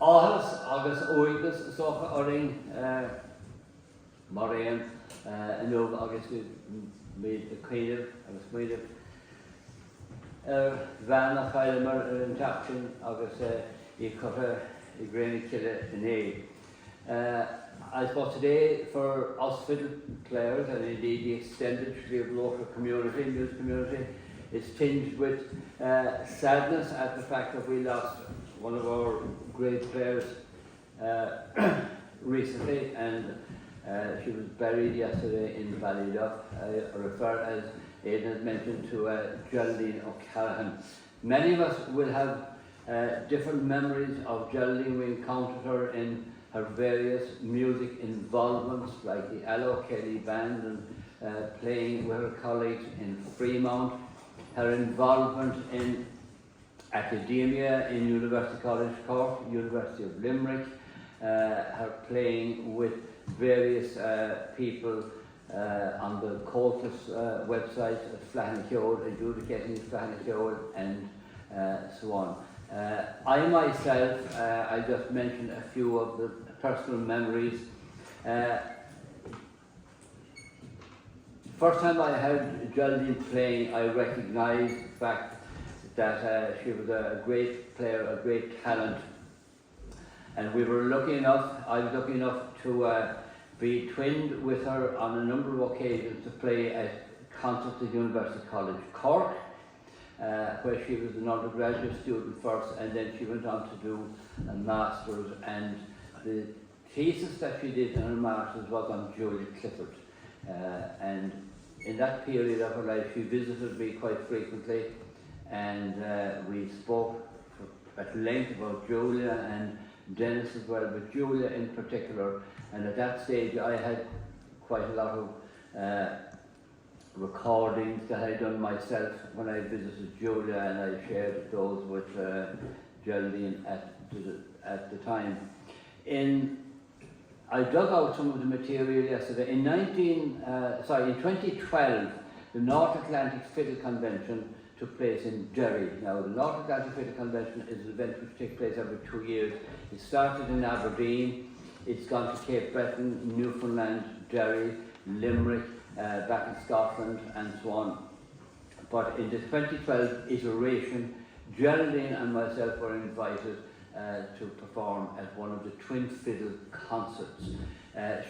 áthas agus óigas socha oring Marian inúg agus made a caiineh agus muidir bhean a chaile mar an teachtain agus I chutha I gréine ciile in é. I suppose today for us fiddle players and indeed the extended Sliabh local community, music community, is tinged with sadness at the fact that we lost one of our great players recently, and she was buried yesterday in Ballyduff. I refer, as Aidan has mentioned, to Geraldine O'Callaghan. Many of us will have different memories of Geraldine. We encountered her in her various music involvements, like the Allo Kelly Band and playing with her colleagues in Fremont, her involvement in academia in University College Cork, University of Limerick, her playing with various people on the Coltus website at Flahanachole, adjudicating Flahanachole, and so on. I myself, I just mentioned a few of the personal memories. First time I heard Geraldine playing, I recognised the fact that she was a great player, a great talent, and we were lucky enough, I was lucky enough to be twinned with her on a number of occasions to play at concerts at University College Cork, where she was an undergraduate student first, and then she went on to do a master's, and the thesis that she did in her master's was on Julia Clifford. And in that period of her life, she visited me quite frequently, and we spoke at length about Julia and Dennis as well, but Julia in particular. And at that stage, I had quite a lot of recordings that I had done myself when I visited Julia, and I shared those with Geraldine at the time. I dug out some of the material yesterday. In 2012, the North Atlantic Fiddle Convention took place in Derry. Now, the North Atlantic Fiddle Convention is an event which takes place every 2 years. It started in Aberdeen, it's gone to Cape Breton, Newfoundland, Derry, Limerick, back in Scotland, and so on. But in the 2012 iteration, Geraldine and myself were invited to perform at one of the twin fiddle concerts.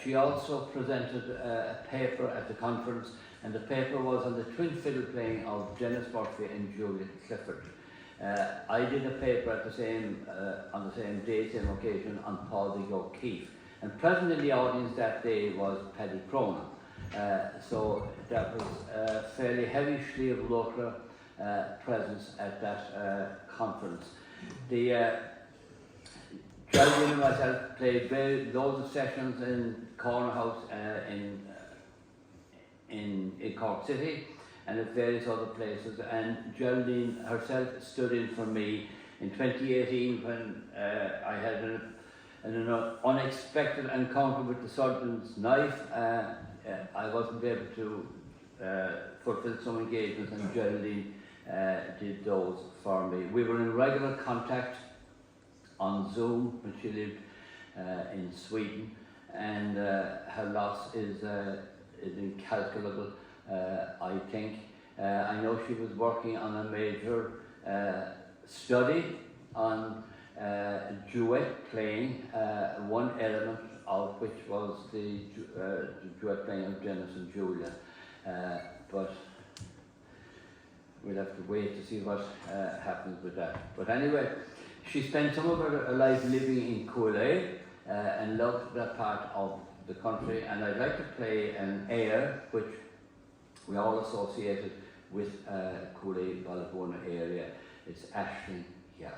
She also presented a paper at the conference, and the paper was on the twin fiddle playing of Dennis Murphy and Julia Clifford. I did a paper at the same, on the same day, same occasion, on Paul O'Keefe. And present in the audience that day was Paddy Cronin. So that was a fairly heavy Sliabh local presence at that conference. Geraldine and myself played loads of sessions in Corner House in Cork City and at various other places, and Geraldine herself stood in for me in 2018 when I had an unexpected encounter with the surgeon's knife. I wasn't able to fulfill some engagements, and Geraldine did those for me. We were in regular contact on Zoom when she lived in Sweden, and her loss is incalculable, I think. I know she was working on a major study on duet playing, one element of which was the duet playing of Dennis and Julia, but we'll have to wait to see what happens with that. But anyway, she spent some of her life living in Cooley and loved that part of the country, and I'd like to play an air which we all associated with Cooley, Ballybona area. It's Ashling, yeah.